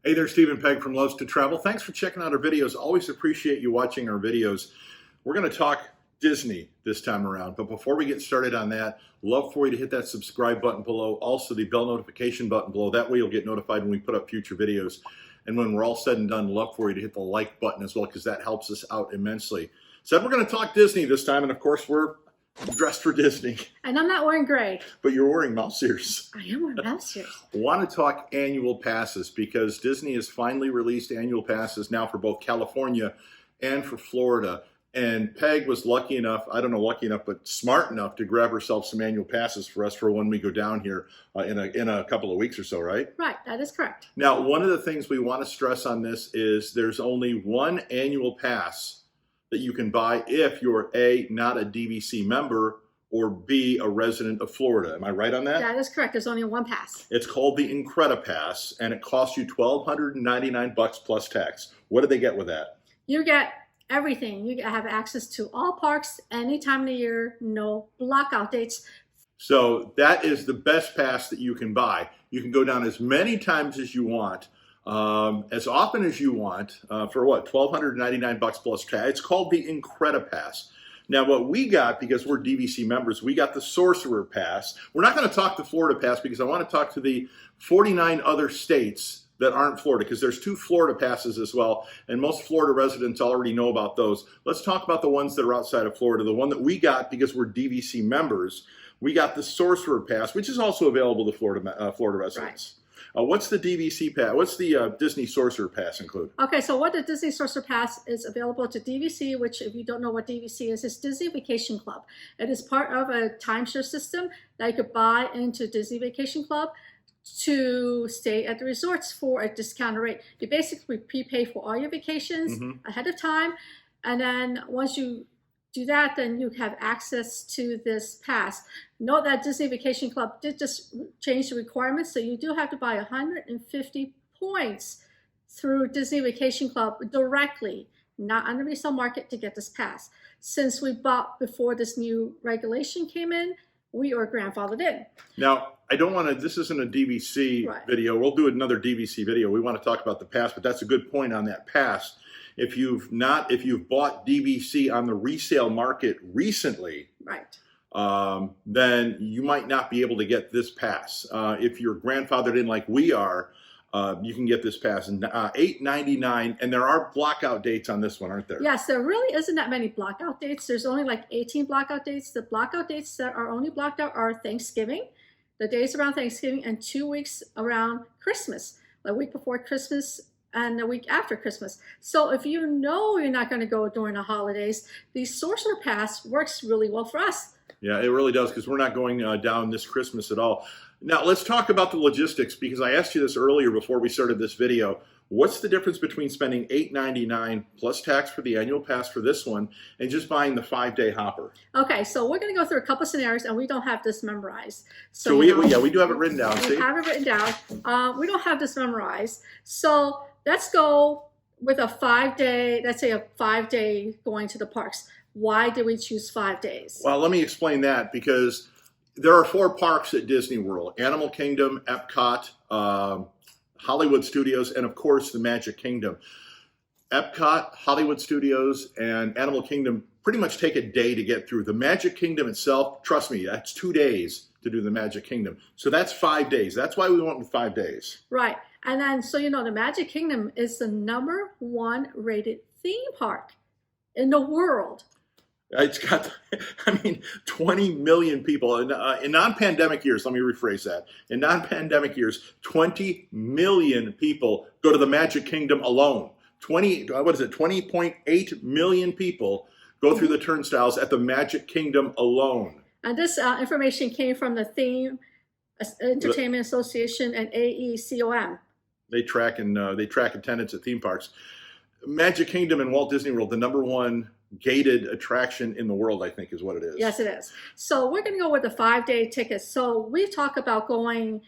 Hey there, Steve and Peg from Loves to Travel. Thanks for checking out our videos. Always appreciate you watching our videos. We're going to talk Disney this time around, but before we get started on that, love for you to hit that subscribe button below, also the bell notification button below. That way you'll get notified when we put up future videos. And when we're all said and done, love for you to hit the like button as well, because that helps us out immensely. So we're going to talk Disney this time, and of course we're dressed for Disney. And I'm not wearing gray. But you're wearing mouse ears. I am wearing mouse ears. Want to talk annual passes because Disney has finally released annual passes now for both California and for Florida. And Peg was lucky enough, I don't know lucky enough, but smart enough to grab herself some annual passes for us for when we go down here in a couple of weeks or so, right? Right, that is correct. Now, one of the things we want to stress on this is there's only one annual pass that you can buy if you're A, not a DVC member, or B, a resident of Florida. Am I right on that? That is correct. There's only one pass. It's called the Incredi Pass, and it costs you $1,299 plus tax. What do they get with that? You get everything. You have access to all parks any time of the year, no blockout dates. So that is the best pass that you can buy. You can go down as many times as you want, as often as you want, for what, $1,299 plus tax. It's called the Incredi Pass. Now, what we got, because we're DVC members, we got the Sorcerer Pass. We're not going to talk the Florida Pass because I want to talk to the 49 other states that aren't Florida, because there's 2 Florida passes as well, and most Florida residents already know about those. Let's talk about the ones that are outside of Florida. The one that we got because we're DVC members, we got the Sorcerer Pass, which is also available to Florida residents. Right. What's the DVC pass? What's the Disney Sorcerer Pass include? Okay, so what the Disney Sorcerer Pass is available to DVC, which if you don't know what DVC is, it's Disney Vacation Club. It is part of a timeshare system that you could buy into Disney Vacation Club to stay at the resorts for a discounted rate. You basically prepay for all your vacations ahead of time, and then once you do that, then you have access to this pass. Note that Disney Vacation Club did just change the requirements, so you do have to buy 150 points through Disney Vacation Club directly, not on the resale market, to get this pass. Since we bought before this new regulation came in, we are grandfathered in. Now, I don't want to, this isn't a DVC video. We'll do another DVC video. We want to talk about the pass, but that's a good point on that pass. If you've bought DVC on the resale market recently, then you might not be able to get this pass. If you're grandfathered in like we are, you can get this pass in $8.99, and there are blockout dates on this one, aren't there? Yes, there really isn't that many blockout dates. There's only like 18 blockout dates. The blockout dates that are only blocked out are Thanksgiving, the days around Thanksgiving, and 2 weeks around Christmas, the week before Christmas and the week after Christmas. So if you know you're not going to go during the holidays, the Sorcerer Pass works really well for us. Yeah, it really does, because we're not going down this Christmas at all. Now, let's talk about the logistics, because I asked you this earlier before we started this video. What's the difference between spending $8.99 plus tax for the annual pass for this one and just buying the 5-day hopper? Okay, so we're going to go through a couple scenarios, and we don't have this memorized. So we do have it written down. We have it written down. We don't have this memorized. So let's go with a 5-day, let's say a 5-day going to the parks. Why did we choose 5 days? Well, let me explain that, because there are 4 parks at Disney World: Animal Kingdom, Epcot, Hollywood Studios, and of course the Magic Kingdom. Epcot, Hollywood Studios, and Animal Kingdom pretty much take a day to get through. The Magic Kingdom itself, trust me, that's 2 days to do the Magic Kingdom. So that's 5 days. That's why we went with 5 days. Right. And then, so you know, the Magic Kingdom is the #1 rated theme park in the world. It's got, 20 million people. In non-pandemic years, let me rephrase that. In non-pandemic years, 20 million people go to the Magic Kingdom alone. 20.8 million people go through the turnstiles at the Magic Kingdom alone. And this information came from the Theme Entertainment Association and AECOM. They track attendance at theme parks. Magic Kingdom and Walt Disney World, the #1 gated attraction in the world, I think, is what it is. Yes, it is. So we're going to go with the 5-day tickets. So we talk about going,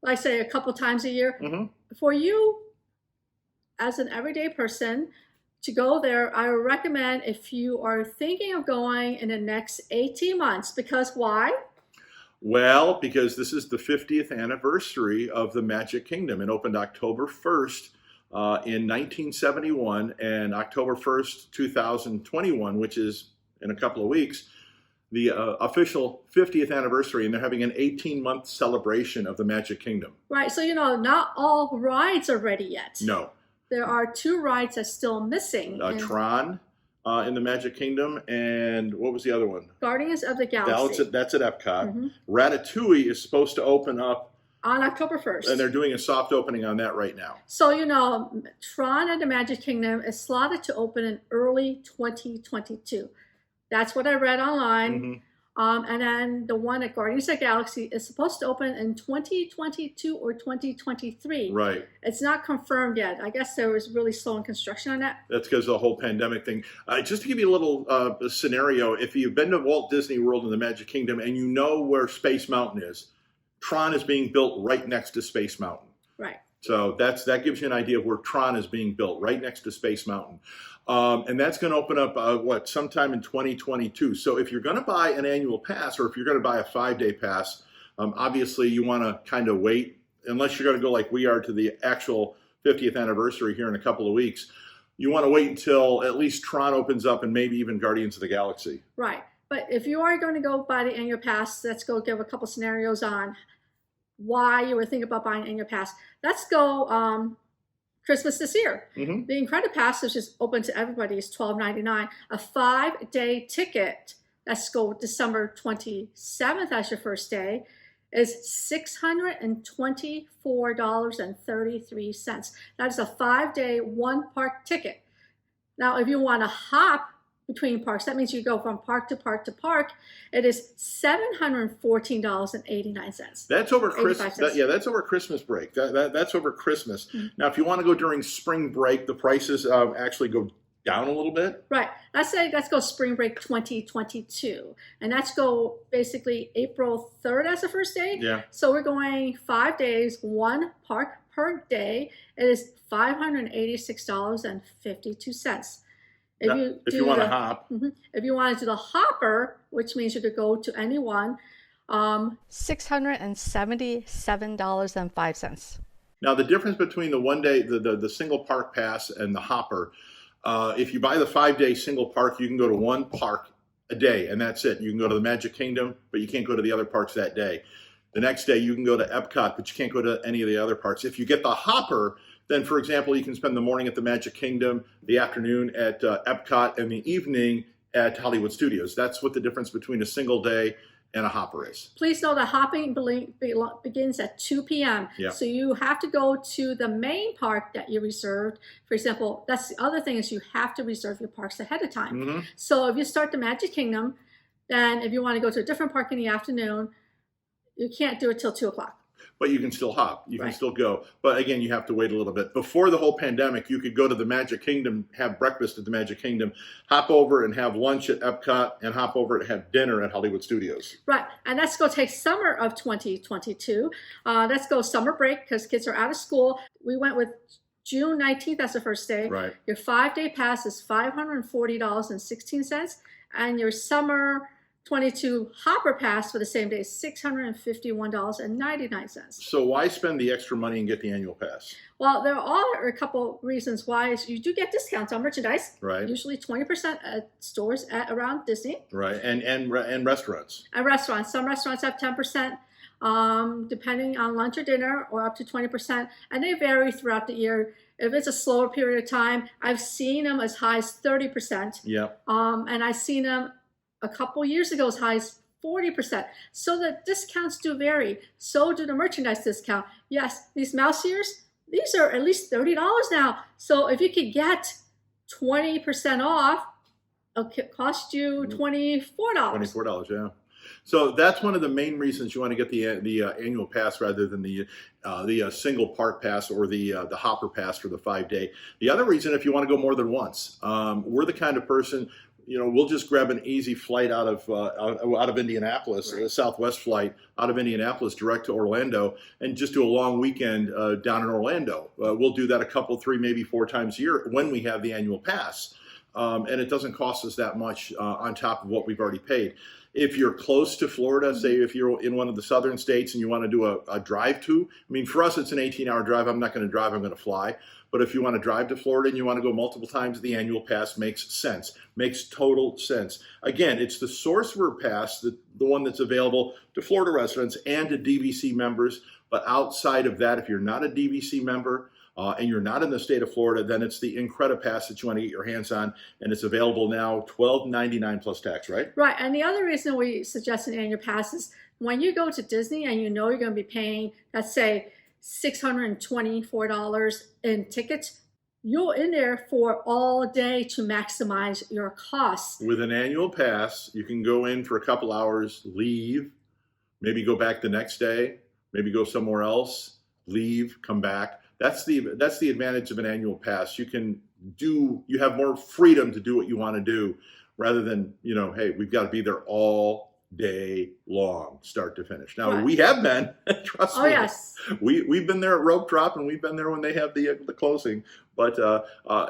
like say, a couple times a year. For you, as an everyday person, to go there, I would recommend if you are thinking of going in the next 18 months, because why? Well, because this is the 50th anniversary of the Magic Kingdom. It opened October 1st in 1971, and October 1st, 2021, which is in a couple of weeks, the official 50th anniversary, and they're having an 18-month celebration of the Magic Kingdom. Right, so not all rides are ready yet. No. There are 2 rides that's still missing. Tron in the Magic Kingdom, and what was the other one? Guardians of the Galaxy. That's at Epcot. Ratatouille is supposed to open up on October 1st. And they're doing a soft opening on that right now. So, Tron and the Magic Kingdom is slotted to open in early 2022. That's what I read online. And then the one at Guardians of the Galaxy is supposed to open in 2022 or 2023. Right. It's not confirmed yet. I guess there was really slow in construction on that. That's because of the whole pandemic thing. Just to give you a little scenario, if you've been to Walt Disney World in the Magic Kingdom and you know where Space Mountain is, Tron is being built right next to Space Mountain. Right. So that gives you an idea of where Tron is being built, right next to Space Mountain. And that's going to open up, sometime in 2022. So if you're going to buy an annual pass, or if you're going to buy a 5-day pass, obviously you want to kind of wait, unless you're going to go like we are to the actual 50th anniversary here in a couple of weeks. You want to wait until at least Tron opens up and maybe even Guardians of the Galaxy. Right. But if you are going to go buy the annual pass, let's go give a couple scenarios on why you were thinking about buying an annual pass. Let's go Christmas this year. The Incredi Pass, which is open to everybody, is $12.99. A 5-day ticket, let's go December 27th as your first day, is $624.33. That is a 5-day, 1-park ticket. Now, if you want to hop between parks, that means you go from park to park to park, it is $714.89. That's over Christmas. That's over Christmas break. That's over Christmas. Now, if you want to go during spring break, the prices actually go down a little bit. Right. Let's go spring break 2022. And let's go basically April 3rd as the first day. Yeah. So we're going 5 days, 1 park per day. It is $586.52. If you want to hop. If you want to do the hopper, which means you could go to any one, $677.05. Now, the difference between the 1-day, the single park pass and the hopper, if you buy the 5-day single park, you can go to 1 park a day, and that's it. You can go to the Magic Kingdom, but you can't go to the other parks that day. The next day, you can go to Epcot, but you can't go to any of the other parks. If you get the hopper, then, for example, you can spend the morning at the Magic Kingdom, the afternoon at Epcot, and the evening at Hollywood Studios. That's what the difference between a single day and a hopper is. Please know that hopping begins at 2 p.m. Yeah. So you have to go to the main park that you reserved. For example, that's the other thing, is you have to reserve your parks ahead of time. So if you start the Magic Kingdom, then if you want to go to a different park in the afternoon, you can't do it till 2 o'clock. But you can still hop. You can Right. still go. But again, you have to wait a little bit. Before the whole pandemic, you could go to the Magic Kingdom, have breakfast at the Magic Kingdom, hop over and have lunch at Epcot, and hop over and have dinner at Hollywood Studios. Right. And let's go take summer of 2022. Let's go summer break because kids are out of school. We went with June 19th as the first day. Right. Your 5-day pass is $540.16. And your summer 22 hopper pass for the same day is $651.99. So why spend the extra money and get the annual pass? Well, there are a couple reasons why. You do get discounts on merchandise. Right. Usually 20% at stores around Disney. Right. And restaurants. And restaurants. Some restaurants have 10%, depending on lunch or dinner, or up to 20%. And they vary throughout the year. If it's a slower period of time, I've seen them as high as 30%. Yeah. And I've seen them a couple years ago as high as 40%. So the discounts do vary. So do the merchandise discount. Yes, these mouse ears, these are at least $30 now. So if you could get 20% off, it'll cost you $24. $24, yeah. So that's one of the main reasons you want to get the annual pass rather than the single park pass or the hopper pass for the 5-day. The other reason, if you want to go more than once, we're the kind of person, we'll just grab an easy flight out of Indianapolis, Right. a Southwest flight out of Indianapolis direct to Orlando, and just do a long weekend down in Orlando. We'll do that a couple, 3, maybe 4 times a year when we have the annual pass. and it doesn't cost us that much on top of what we've already paid. If you're close to Florida, say if you're in one of the southern states and you want to do a drive to, I mean, for us, it's an 18-hour drive. I'm not going to drive, I'm going to fly. But if you want to drive to Florida and you want to go multiple times, the annual pass makes sense, makes total sense. Again, it's the Sorcerer Pass, the one that's available to Florida residents and to DVC members. But outside of that, if you're not a DVC member, and you're not in the state of Florida, then it's the Incredi Pass that you want to get your hands on, and it's available now, $12.99 plus tax, right? Right, and the other reason we suggest an annual pass is when you go to Disney and you know you're going to be paying, let's say, $624 in tickets, you're in there for all day to maximize your costs. With an annual pass, you can go in for a couple hours, leave, maybe go back the next day, maybe go somewhere else, leave, come back. That's the advantage of an annual pass. You have more freedom to do what you want to do rather than, hey, we've got to be there all day long, start to finish. Now, Right. we have been, trust me. Oh, yes. We've been there at rope drop, and we've been there when they have the closing. But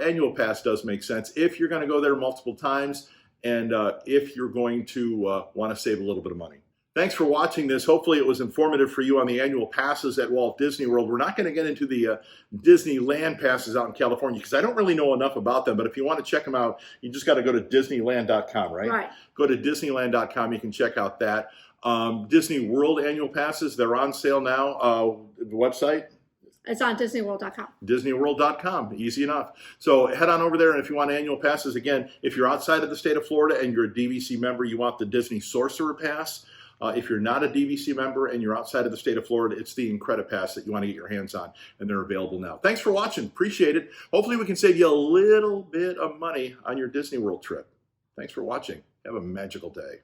annual pass does make sense if you're going to go there multiple times and if you're going to want to save a little bit of money. Thanks for watching this. Hopefully it was informative for you on the annual passes at Walt Disney World. We're not going to get into the Disneyland passes out in California because I don't really know enough about them. But if you want to check them out, you just got to go to Disneyland.com, right? Right. Go to Disneyland.com. You can check out that. Disney World annual passes, they're on sale now. The website? It's on DisneyWorld.com. DisneyWorld.com, easy enough. So head on over there, and if you want annual passes, again, if you're outside of the state of Florida and you're a DVC member, you want the Disney Sorcerer Pass. If you're not a DVC member and you're outside of the state of Florida, it's the Incredi Pass that you want to get your hands on, and they're available now. Thanks for watching. Appreciate it. Hopefully we can save you a little bit of money on your Disney World trip. Thanks for watching. Have a magical day.